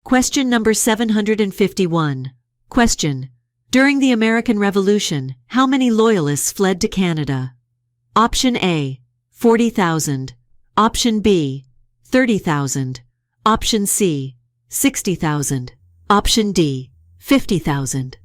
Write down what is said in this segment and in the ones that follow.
Question number 751. Question. During the American Revolution, how many Loyalists fled to Canada? Option A, 40,000. Option B, 30,000. Option C, 60,000. Option D, 50,000.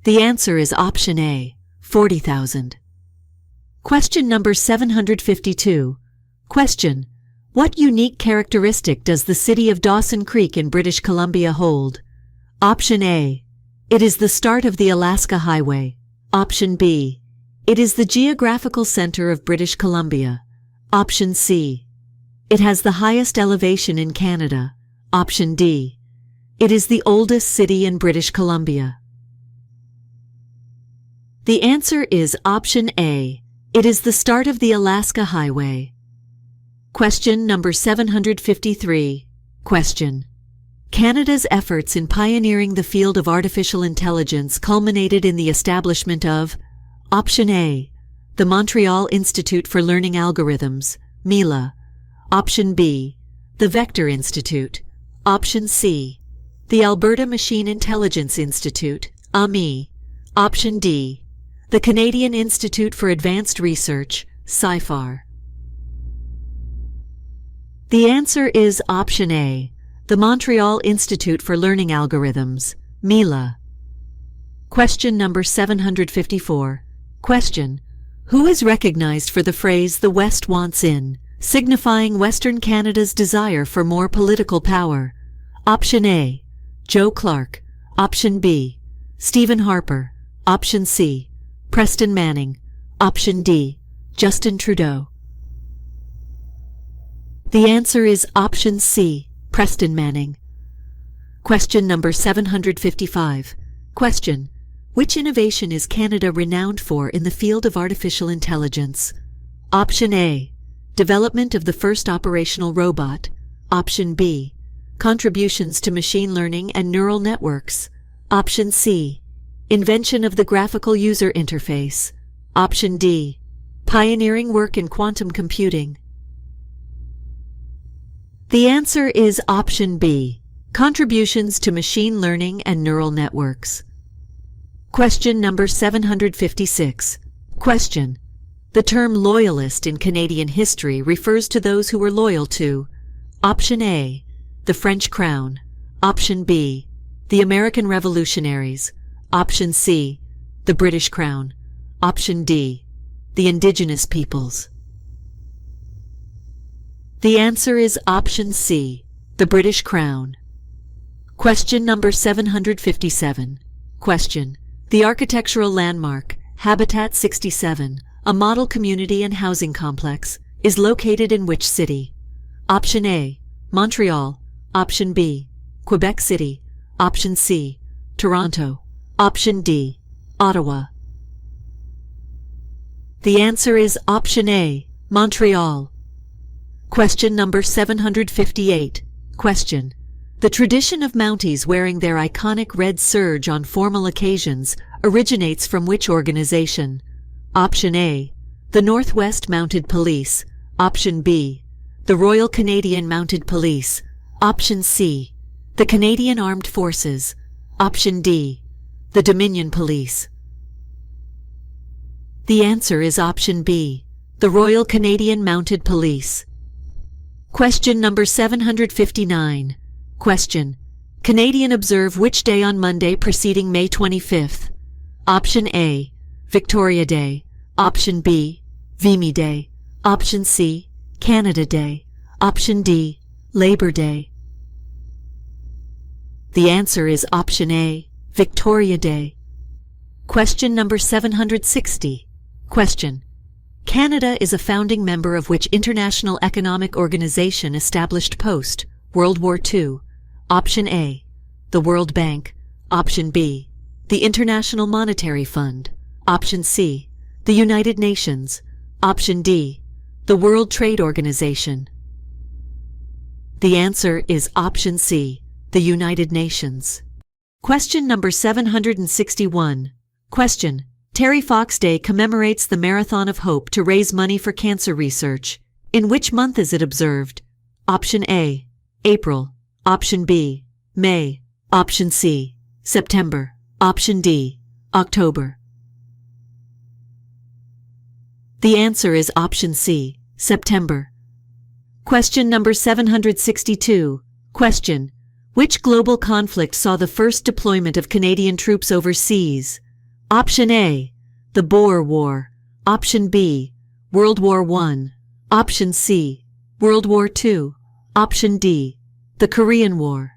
The answer is option A, 40,000. Question number 752. Question. What unique characteristic does the city of Dawson Creek in British Columbia hold? Option A. It is the start of the Alaska Highway. Option B. It is the geographical center of British Columbia. Option C. It has the highest elevation in Canada. Option D. It is the oldest city in British Columbia. The answer is option A. It is the start of the Alaska Highway. Question number 753. Question. Canada's efforts in pioneering the field of artificial intelligence culminated in the establishment of Option A. The Montreal Institute for Learning Algorithms, MILA. Option B. The Vector Institute. Option C. The Alberta Machine Intelligence Institute, AMI. Option D. The Canadian Institute for Advanced Research, CIFAR. The answer is option A, the Montreal Institute for Learning Algorithms, MILA. Question number 754. Question. Who is recognized for the phrase "the West wants in," signifying Western Canada's desire for more political power? Option A, Joe Clark. Option B, Stephen Harper. Option C, Preston Manning. Option D, Justin Trudeau. The answer is option C, Preston Manning. Question number 755. Question. Which innovation is Canada renowned for in the field of artificial intelligence? Option A. Development of the first operational robot. Option B. Contributions to machine learning and neural networks. Option C. Invention of the graphical user interface. Option D. Pioneering work in quantum computing. The answer is option B, contributions to machine learning and neural networks. Question number 756. Question. The term loyalist in Canadian history refers to those who were loyal to Option A, the French Crown. Option B, the American Revolutionaries. Option C, the British Crown. Option D, the Indigenous peoples. The answer is option C, the British Crown. Question number 757. Question. The architectural landmark, Habitat 67, a model community and housing complex, is located in which city? Option A, Montreal. Option B, Quebec City. Option C, Toronto. Option D, Ottawa. The answer is option A, Montreal. Question number 758. Question. The tradition of Mounties wearing their iconic red serge on formal occasions originates from which organization? Option A, the Northwest Mounted Police. Option B, the Royal Canadian Mounted Police. Option C, the Canadian Armed Forces. Option D, the Dominion Police. The answer is option B, the Royal Canadian Mounted Police. Question number 759. Question. Canadian observe which day on Monday preceding May 25th? Option A, Victoria Day. Option B, Vimy Day. Option C, Canada Day. Option D, Labor Day. The answer is option A, Victoria Day. Question number 760. Question. Canada is a founding member of which international economic organization established post-World War II? Option A, the World Bank. Option B, the International Monetary Fund. Option C, the United Nations. Option D, the World Trade Organization. The answer is option C, the United Nations. Question number 761. Question. Terry Fox Day commemorates the Marathon of Hope to raise money for cancer research. In which month is it observed? Option A, April. Option B, May. Option C, September. Option D, October. The answer is option C, September. Question number 762. Question: which global conflict saw the first deployment of Canadian troops overseas? Option A, the Boer War. Option B, World War I. Option C, World War II. Option D, the Korean War.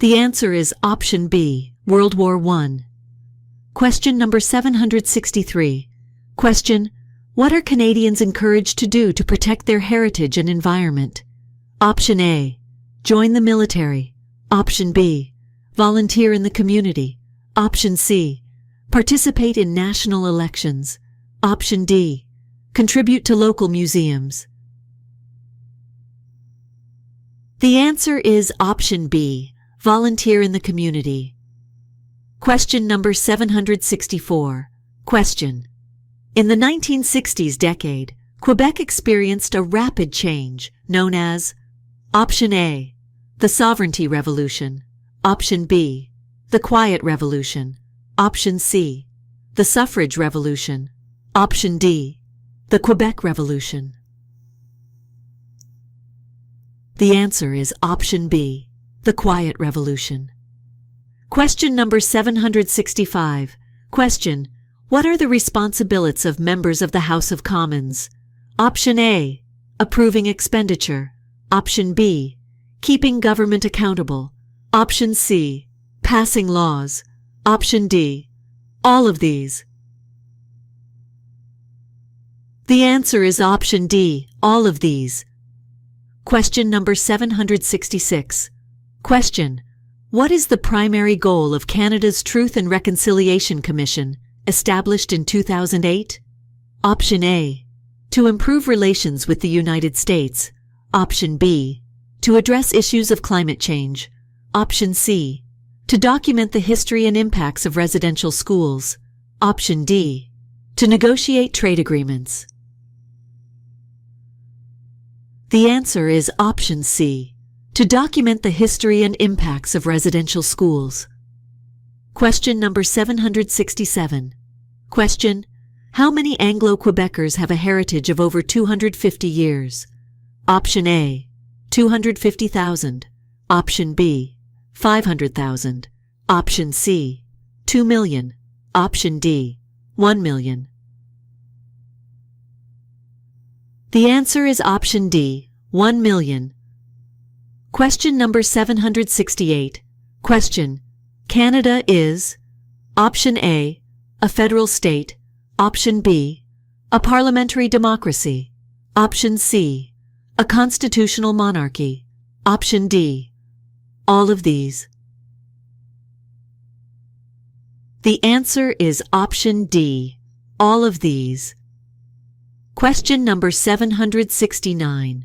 The answer is option B, World War I. Question number 763. Question: what are Canadians encouraged to do to protect their heritage and environment? Option A, join the military. Option B, volunteer in the community. Option C, participate in national elections. Option D, contribute to local museums. The answer is option B, volunteer in the community. Question number 764. Question: in the 1960s decade, Quebec experienced a rapid change known as Option A, the Sovereignty Revolution. Option B, the Quiet Revolution. Option C, the Suffrage Revolution. Option D, the Quebec Revolution. The answer is option B, the Quiet Revolution. Question number 765. Question: what are the responsibilities of members of the House of Commons? Option A, approving expenditure. Option B, keeping government accountable. Option C, passing laws. Option D, all of these. The answer is option D, all of these. Question number 766. Question: what is the primary goal of Canada's Truth and Reconciliation Commission, established in 2008? Option A, to improve relations with the United States. Option B, to address issues of climate change. Option C, to document the history and impacts of residential schools. Option D, to negotiate trade agreements. The answer is option C, to document the history and impacts of residential schools. Question number 767. Question: how many Anglo-Quebecers have a heritage of over 250 years? Option A, 250,000. Option B, 500,000. Option C, 2 million. Option D, 1 million. The answer is option D, 1 million. Question number 768. Question: Canada is Option A, a federal state. Option B, a parliamentary democracy. Option C, a constitutional monarchy. Option D, all of these. The answer is option D, all of these. Question number 769.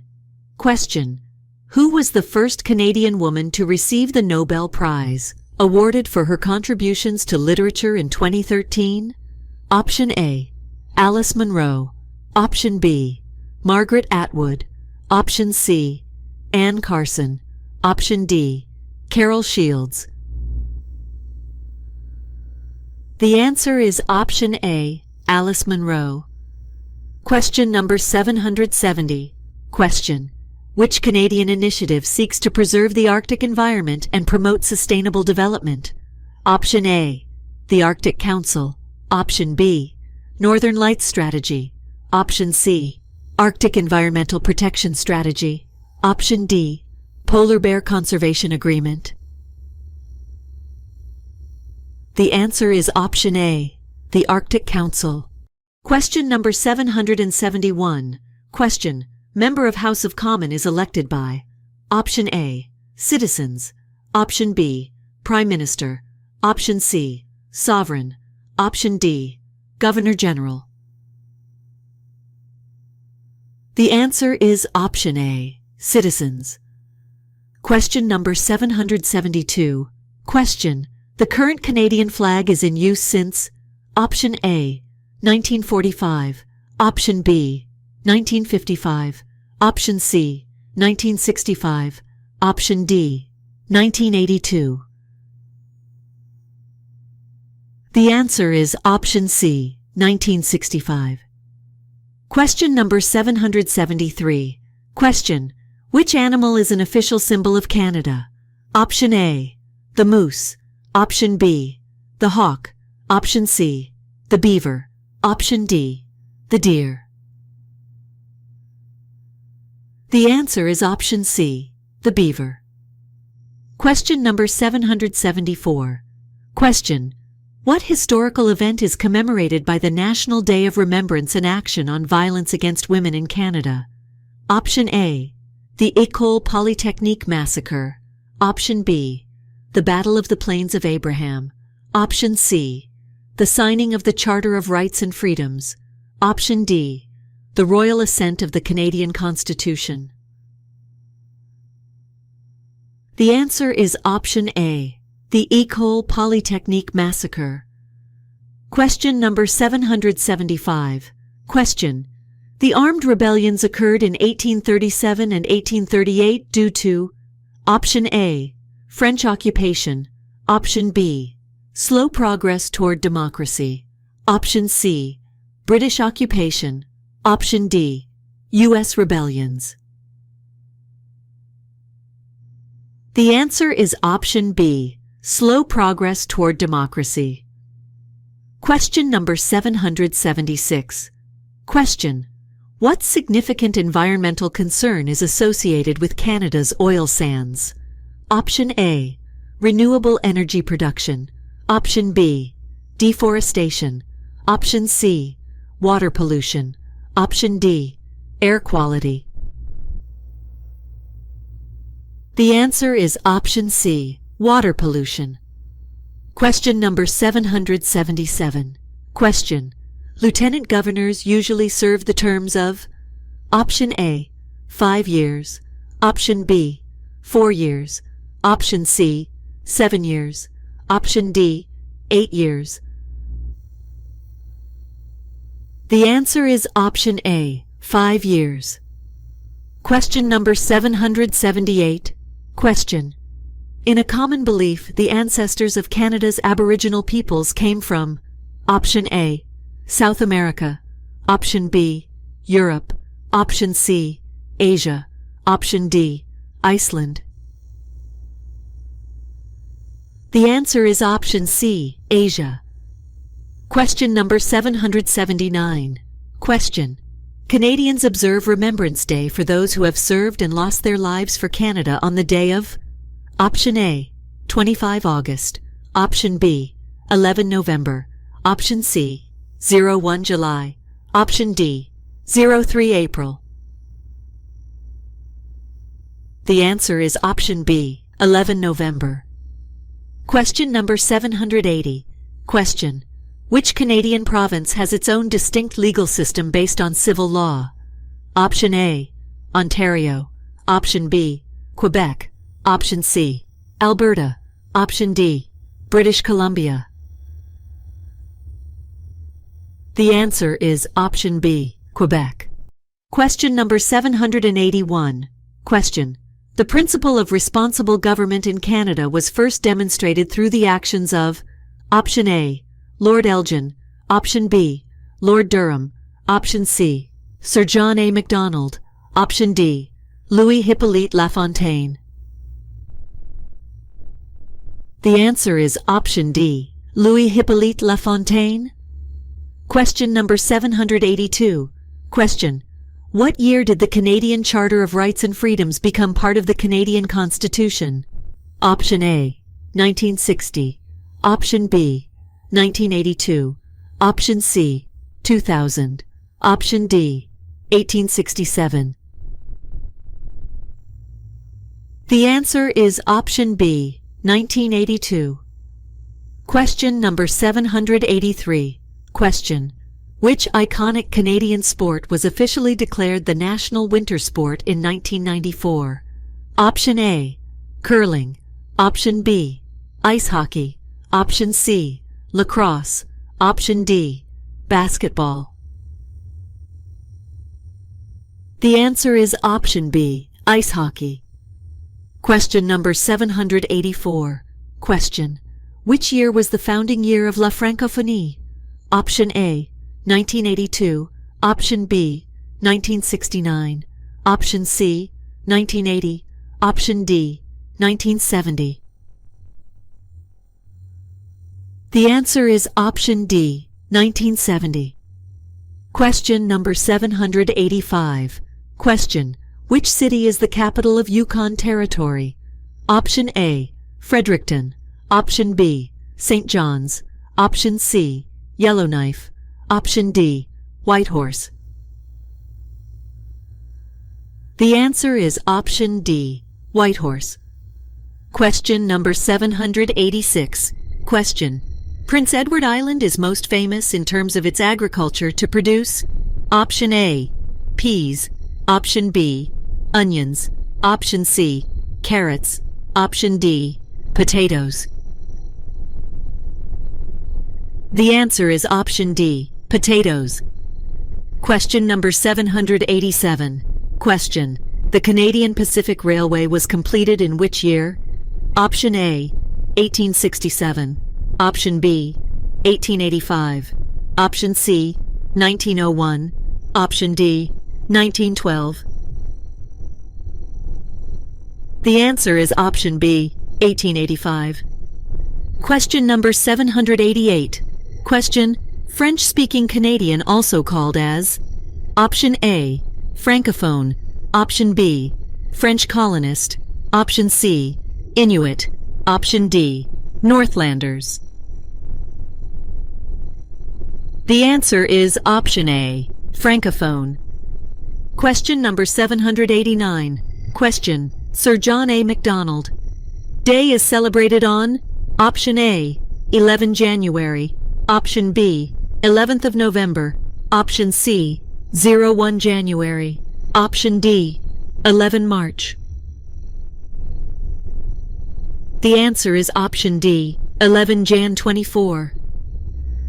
Question: who was the first Canadian woman to receive the Nobel Prize, awarded for her contributions to literature in 2013? Option A, Alice Munro. Option B, Margaret Atwood. Option C, Anne Carson. Option D, Carol Shields. The answer is option A, Alice Munro. Question number 770. Question: which Canadian initiative seeks to preserve the Arctic environment and promote sustainable development? Option A, the Arctic Council. Option B, Northern Lights Strategy. Option C, Arctic Environmental Protection Strategy. Option D, Polar Bear Conservation Agreement. The answer is option A, the Arctic Council. Question number 771. Question: member of House of Commons is elected by Option A, citizens. Option B, Prime Minister. Option C, Sovereign. Option D, Governor General. The answer is option A, citizens. Question number 772. Question: the current Canadian flag is in use since Option A, 1945. Option B, 1955. Option C, 1965. Option D, 1982. The answer is option C, 1965. Question number 773. Question: which animal is an official symbol of Canada? Option A, the moose. Option B, the hawk. Option C, the beaver. Option D, the deer. The answer is option C, the beaver. Question number 774. Question: what historical event is commemorated by the National Day of Remembrance and Action on Violence Against Women in Canada? Option A, the École Polytechnique Massacre. Option B, the Battle of the Plains of Abraham. Option C, the signing of the Charter of Rights and Freedoms. Option D, the Royal Assent of the Canadian Constitution. The answer is option A, the École Polytechnique Massacre. Question number 775. Question: the armed rebellions occurred in 1837 and 1838 due to Option A, French occupation. Option B, slow progress toward democracy. Option C, British occupation. Option D, U.S. rebellions. The answer is option B, slow progress toward democracy. Question number 776. Question: what significant environmental concern is associated with Canada's oil sands? Option A, renewable energy production. Option B, deforestation. Option C, water pollution. Option D, air quality. The answer is option C, water pollution. Question number 777. Question: lieutenant governors usually serve the terms of Option A, 5 years. Option B, 4 years. Option C, 7 years. Option D, 8 years. The answer is option A, 5 years. Question number 778. Question: in a common belief, the ancestors of Canada's Aboriginal peoples came from Option A, South America. Option B, Europe. Option C, Asia. Option D, Iceland. The answer is option C, Asia. Question number 779. Question: Canadians observe Remembrance Day for those who have served and lost their lives for Canada on the day of Option A, 25 August. Option B, 11 November. Option C, 01 July. Option D, 03 April. The answer is option B, 11 November. Question number 780. Question: which Canadian province has its own distinct legal system based on civil law? Option A, Ontario. Option B, Quebec. Option C, Alberta. Option D, British Columbia. The answer is option B, Quebec. Question number 781. Question: the principle of responsible government in Canada was first demonstrated through the actions of Option A, Lord Elgin. Option B, Lord Durham. Option C, Sir John A. Macdonald. Option D, Louis Hippolyte Lafontaine. The answer is option D, Louis Hippolyte Lafontaine. Question number 782. Question: what year did the Canadian Charter of Rights and Freedoms become part of the Canadian Constitution? Option A, 1960. Option B, 1982. Option C, 2000. Option D, 1867. The answer is option B, 1982. Question number 783. Question: which iconic Canadian sport was officially declared the national winter sport in 1994? Option A, curling. Option B, ice hockey. Option C, lacrosse. Option D, basketball. The answer is option B, ice hockey. Question number 784. Question: which year was the founding year of La Francophonie? Option A, 1982. Option B, 1969. Option C, 1980. Option D, 1970. The answer is option D, 1970. Question number 785. Question: which city is the capital of Yukon Territory? Option A, Fredericton. Option B, St. John's. Option C, Yellowknife. Option D, Whitehorse. The answer is option D, Whitehorse. Question number 786. Question: Prince Edward Island is most famous in terms of its agriculture to produce option A, peas. Option B, onions. Option C, carrots. Option D, potatoes. The answer is option D, potatoes. Question number 787. Question: the Canadian Pacific Railway was completed in which year? Option A, 1867. Option B, 1885. Option C, 1901. Option D, 1912. The answer is option B, 1885. Question number 788. Question: French-speaking Canadian also called as option A, Francophone. Option B, French colonist. Option C, Inuit. Option D, Northlanders. The answer is option A, Francophone. Question number 789. Question: Sir John A. Macdonald Day is celebrated on option A, 11 January. Option B, 11th of November. Option C, 01 January. Option D, 11 March. The answer is option D, 11 Jan 24.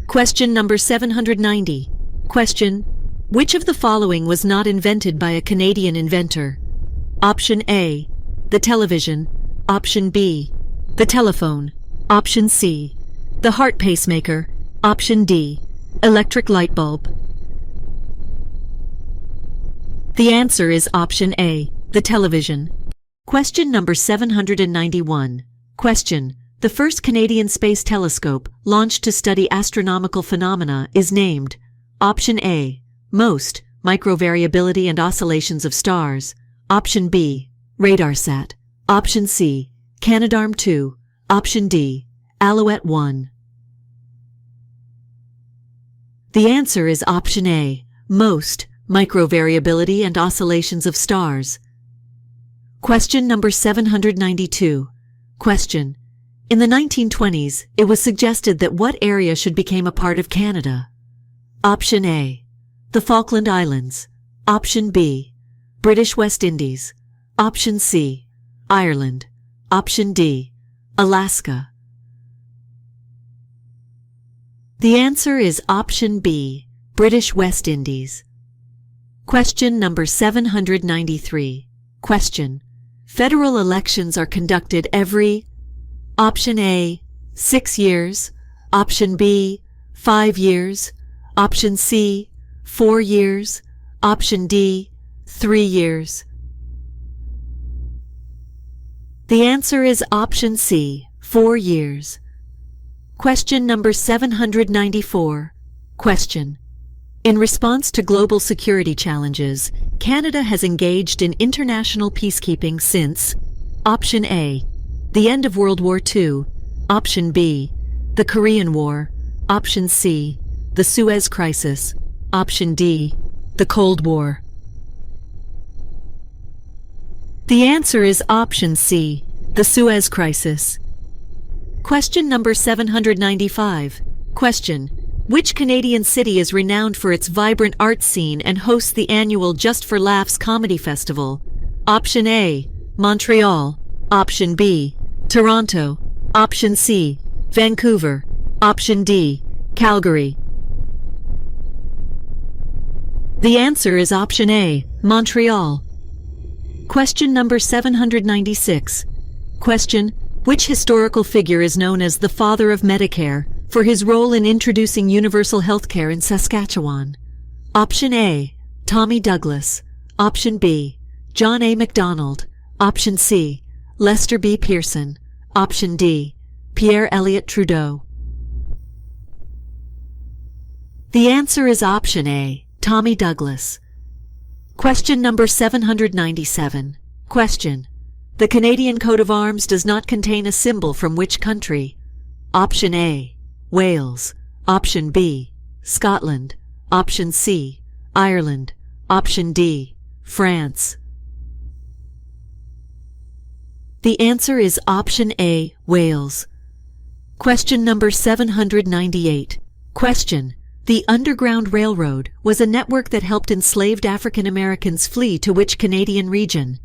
Question number 790. Question: which of the following was not invented by a Canadian inventor? Option A, the television. Option B, the telephone. Option C, the heart pacemaker. Option D, electric light bulb. The answer is option A, the television. Question number 791. Question: the first Canadian space telescope launched to study astronomical phenomena is named option A, MOST, microvariability and oscillations of stars. Option B, RadarSat. Option C, Canadarm2. Option D, Alouette 1. The answer is option A, MOST, microvariability and oscillations of stars. Question number 792. Question: in the 1920s, it was suggested that what area should become a part of Canada? Option A, the Falkland Islands. Option B, British West Indies. Option C, Ireland. Option D, Alaska. The answer is option B, British West Indies. Question number 793. Question: federal elections are conducted every option A, 6 years. Option B, 5 years. Option C, 4 years. Option D, 3 years. The answer is option C, 4 years. Question number 794. Question: in response to global security challenges, Canada has engaged in international peacekeeping since option A, the end of World War II. Option B, the Korean War. Option C, the Suez Crisis. Option D, the Cold War. The answer is option C, the Suez Crisis. Question number 795. Question: which Canadian city is renowned for its vibrant art scene and hosts the annual Just for Laughs comedy festival? Option A, Montreal. Option B, Toronto. Option C, Vancouver. Option D, Calgary. The answer is option A, Montreal. Question number 796. Question: which historical figure is known as the father of Medicare for his role in introducing universal health care in Saskatchewan? Option A, Tommy Douglas. Option B, John A. MacDonald. Option C, Lester B. Pearson. Option D, Pierre Elliott Trudeau. The answer is option A, Tommy Douglas. Question number 797. Question: the Canadian coat of arms does not contain a symbol from which country? Option A, Wales. Option B, Scotland. Option C, Ireland. Option D, France. The answer is option A, Wales. Question number 798. Question: the Underground Railroad was a network that helped enslaved African Americans flee to which Canadian region?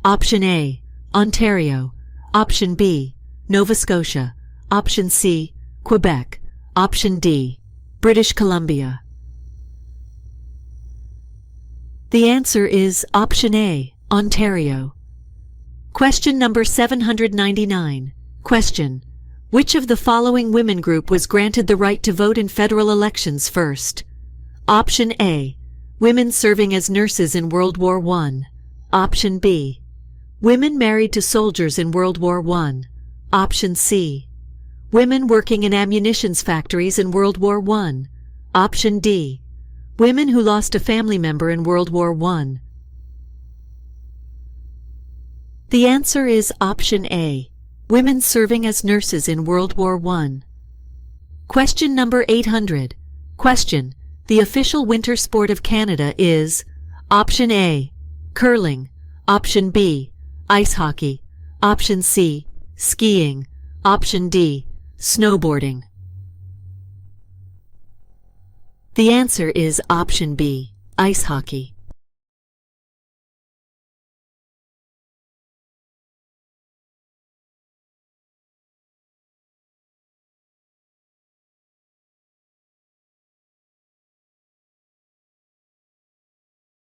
Option A, Ontario. Option B, Nova Scotia. Option C, Quebec. Option D, British Columbia. The answer is option A, Ontario. Question number 799. Question: which of the following women group was granted the right to vote in federal elections first? Option A, women serving as nurses in World War I. Option B, women married to soldiers in World War I. Option C, women working in ammunition factories in World War I. Option D, women who lost a family member in World War I. The answer is option A, women serving as nurses in World War I. Question number 800. Question: the official winter sport of Canada is option A, curling. Option B, ice hockey. Option C, skiing. Option D, snowboarding. The answer is option B, ice hockey.